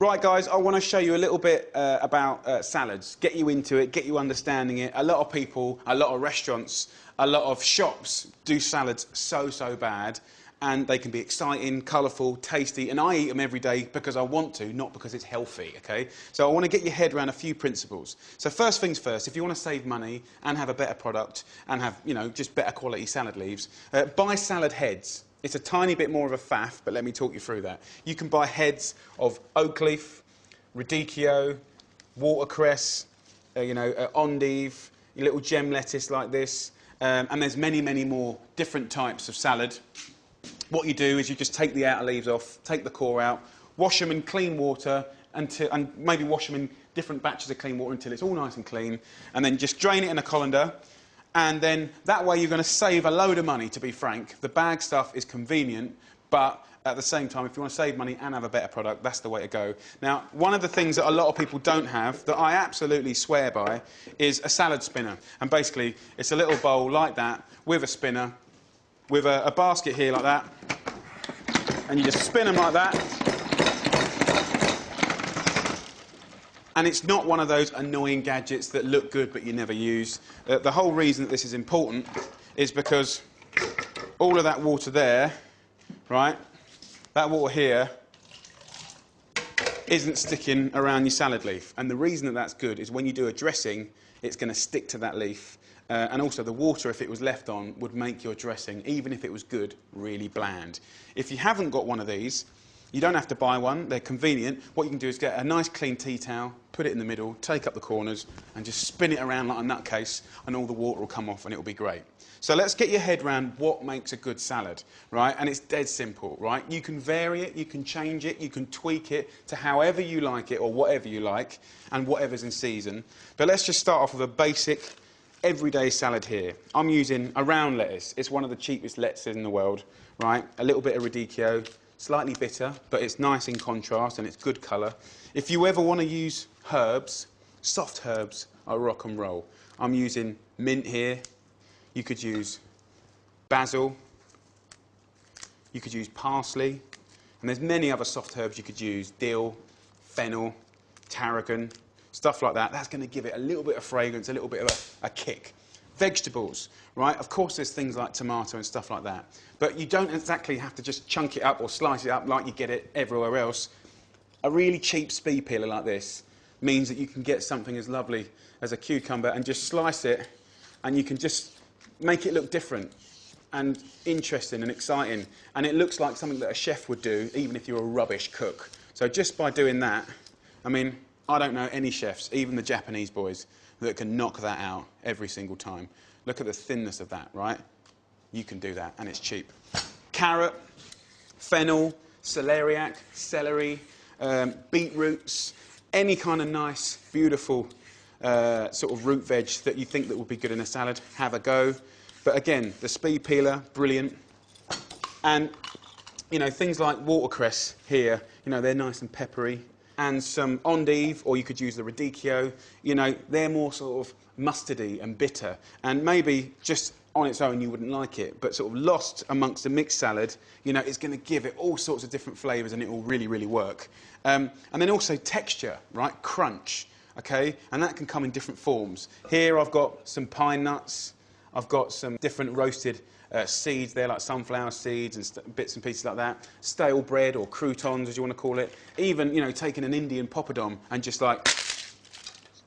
Right, guys, I want to show you a little bit about salads, get you into it, get you understanding it. A lot of people, a lot of restaurants, a lot of shops do salads so bad, and they can be exciting, colourful, tasty, and I eat them every day because I want to, not because it's healthy, okay? So I want to get your head around a few principles. So first things first, if you want to save money and have a better product and have, you know, just better quality salad leaves, buy salad heads. It's a tiny bit more of a faff, but let me talk you through that. You can buy heads of oak leaf, radicchio, watercress, endive, your little gem lettuce like this, and there's many more different types of salad. What you do is you just take the outer leaves off, take the core out, wash them in clean water, and maybe wash them in different batches of clean water until it's all nice and clean, and then just drain it in a colander. And then that way you're going to save a load of money, to be frank. The bag stuff is convenient, but at the same time, if you want to save money and have a better product, that's the way to go. Now, one of the things that a lot of people don't have, that I absolutely swear by, is a salad spinner. And basically, it's a little bowl like that, with a spinner, with a basket here like that, and you just spin them like that. And it's not one of those annoying gadgets that look good but you never use. The whole reason that this is important is because all of that water there, right, that water here, isn't sticking around your salad leaf. And the reason that that's good is when you do a dressing, it's going to stick to that leaf. And also the water, if it was left on, would make your dressing, even if it was good, really bland. If you haven't got one of these, you don't have to buy one, they're convenient. What you can do is get a nice clean tea towel, put it in the middle, take up the corners, and just spin it around like a nutcase, and all the water will come off and it'll be great. So let's get your head around what makes a good salad, right? And it's dead simple, right? You can vary it, you can change it, you can tweak it to however you like it or whatever you like, and whatever's in season. But let's just start off with a basic everyday salad here. I'm using a round lettuce. It's one of the cheapest lettuces in the world, right? A little bit of radicchio. Slightly bitter, but it's nice in contrast and it's good colour. If you ever want to use herbs, soft herbs are rock and roll. I'm using mint here. You could use basil. You could use parsley. And there's many other soft herbs you could use. Dill, fennel, tarragon, stuff like that. That's going to give it a little bit of fragrance, a little bit of a kick. Vegetables, right? Of course there's things like tomato and stuff like that. But you don't exactly have to just chunk it up or slice it up like you get it everywhere else. A really cheap speed peeler like this means that you can get something as lovely as a cucumber and just slice it, and you can just make it look different and interesting and exciting. And it looks like something that a chef would do, even if you're a rubbish cook. So just by doing that, I mean, I don't know any chefs, even the Japanese boys, that can knock that out every single time. Look at the thinness of that, right? You can do that, and it's cheap. Carrot, fennel, celeriac, celery, beetroots, any kind of nice, beautiful sort of root veg that you think that would be good in a salad, have a go. But again, the speed peeler, brilliant. And, you know, things like watercress here, you know, they're nice and peppery. And some endive, or you could use the radicchio, you know, they're more sort of mustardy and bitter. And maybe just on its own you wouldn't like it, but sort of lost amongst a mixed salad, you know, it's going to give it all sorts of different flavours and it will really work. And then also texture, right? Crunch, okay? And that can come in different forms. Here I've got some pine nuts, I've got some different roasted seeds there, like sunflower seeds and bits and pieces like that. Stale bread, or croutons, as you want to call it. Even, you know, taking an Indian poppadom and just like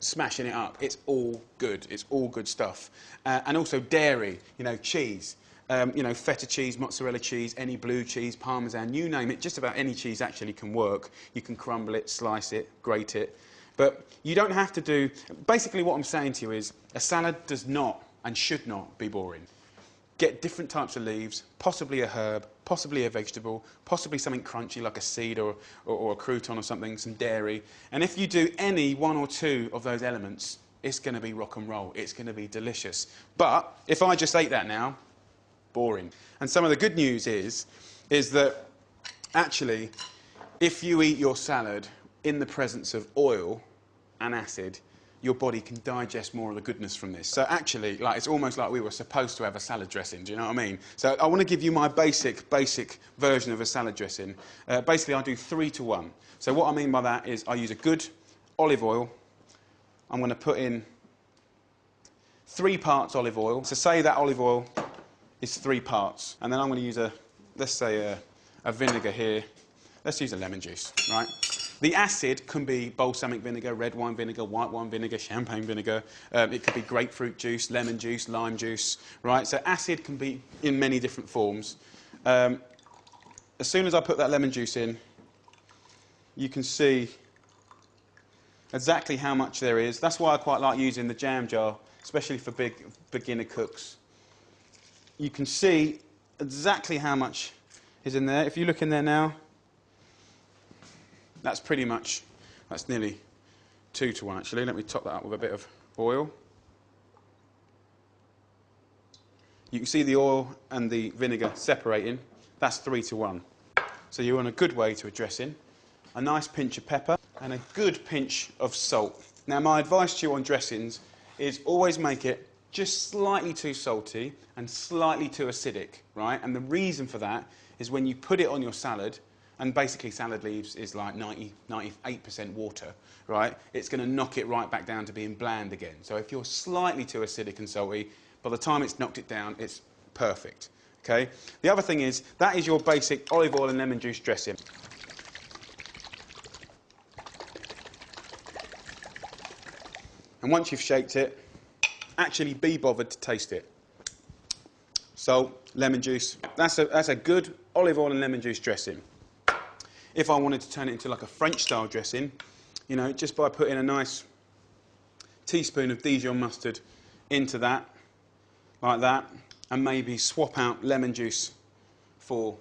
smashing it up. It's all good. It's all good stuff. And also dairy, you know, cheese. You know, feta cheese, mozzarella cheese, any blue cheese, parmesan, you name it. Just about any cheese actually can work. You can crumble it, slice it, grate it. But you don't have to do... Basically what I'm saying to you is a salad does not and should not be boring. Get different types of leaves, possibly a herb, possibly a vegetable, possibly something crunchy like a seed or a crouton or something, some dairy. And if you do any one or two of those elements, it's going to be rock and roll. It's going to be delicious. But if I just ate that now, boring. And some of the good news is that actually, if you eat your salad in the presence of oil and acid, your body can digest more of the goodness from this. So actually, like, it's almost like we were supposed to have a salad dressing, do you know what I mean? So I want to give you my basic version of a salad dressing. Basically, I do 3 to 1. So what I mean by that is I use a good olive oil. I'm going to put in 3 parts olive oil. So say that olive oil is 3 parts. And then I'm going to use let's say a vinegar here. Let's use a lemon juice, right? The acid can be balsamic vinegar, red wine vinegar, white wine vinegar, champagne vinegar. It could be grapefruit juice, lemon juice, lime juice, right? So acid can be in many different forms. As soon as I put that lemon juice in, you can see exactly how much there is. That's why I quite like using the jam jar, especially for big beginner cooks. You can see exactly how much is in there. If you look in there now, that's nearly 2 to 1 actually. Let me top that up with a bit of oil. You can see the oil and the vinegar separating. That's 3 to 1. So you're on a good way to a dressing. A nice pinch of pepper and a good pinch of salt. Now my advice to you on dressings is always make it just slightly too salty and slightly too acidic, right? And the reason for that is when you put it on your salad, and basically salad leaves is like 98% water, right? It's going to knock it right back down to being bland again. So if you're slightly too acidic and salty, by the time it's knocked it down, it's perfect, okay? The other thing is, that is your basic olive oil and lemon juice dressing. And once you've shaked it, actually be bothered to taste it. Salt, lemon juice, that's a good olive oil and lemon juice dressing. If I wanted to turn it into like a French-style dressing, you know, just by putting a nice teaspoon of Dijon mustard into that, like that, and maybe swap out lemon juice for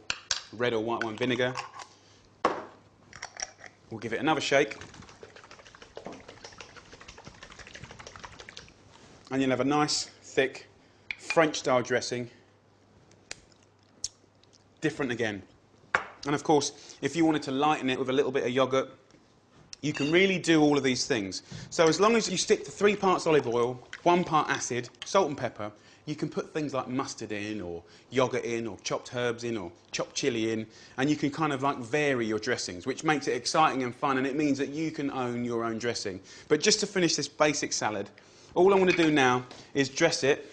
red or white wine vinegar. We'll give it another shake. And you'll have a nice, thick, French-style dressing. Different again. And of course, if you wanted to lighten it with a little bit of yoghurt, you can really do all of these things. So as long as you stick to 3 parts olive oil, 1 part acid, salt and pepper, you can put things like mustard in, or yoghurt in, or chopped herbs in, or chopped chilli in, and you can kind of like vary your dressings, which makes it exciting and fun, and it means that you can own your own dressing. But just to finish this basic salad, all I want to do now is dress it.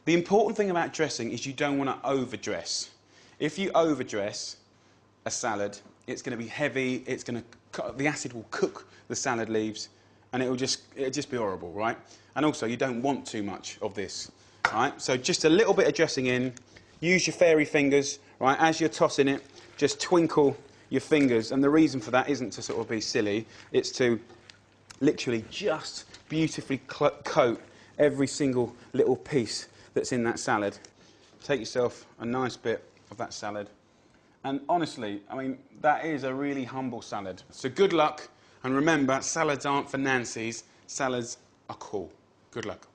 The important thing about dressing is you don't want to overdress. If you overdress a salad, it's going to be heavy, the acid will cook the salad leaves, and it'll just be horrible, right? And also, you don't want too much of this, right? So just a little bit of dressing in, use your fairy fingers, right? As you're tossing it, just twinkle your fingers, and the reason for that isn't to sort of be silly, it's to literally just beautifully coat every single little piece that's in that salad. Take yourself a nice bit of that salad. And honestly, I mean, that is a really humble salad. So good luck, and remember, salads aren't for Nancy's, salads are cool. Good luck.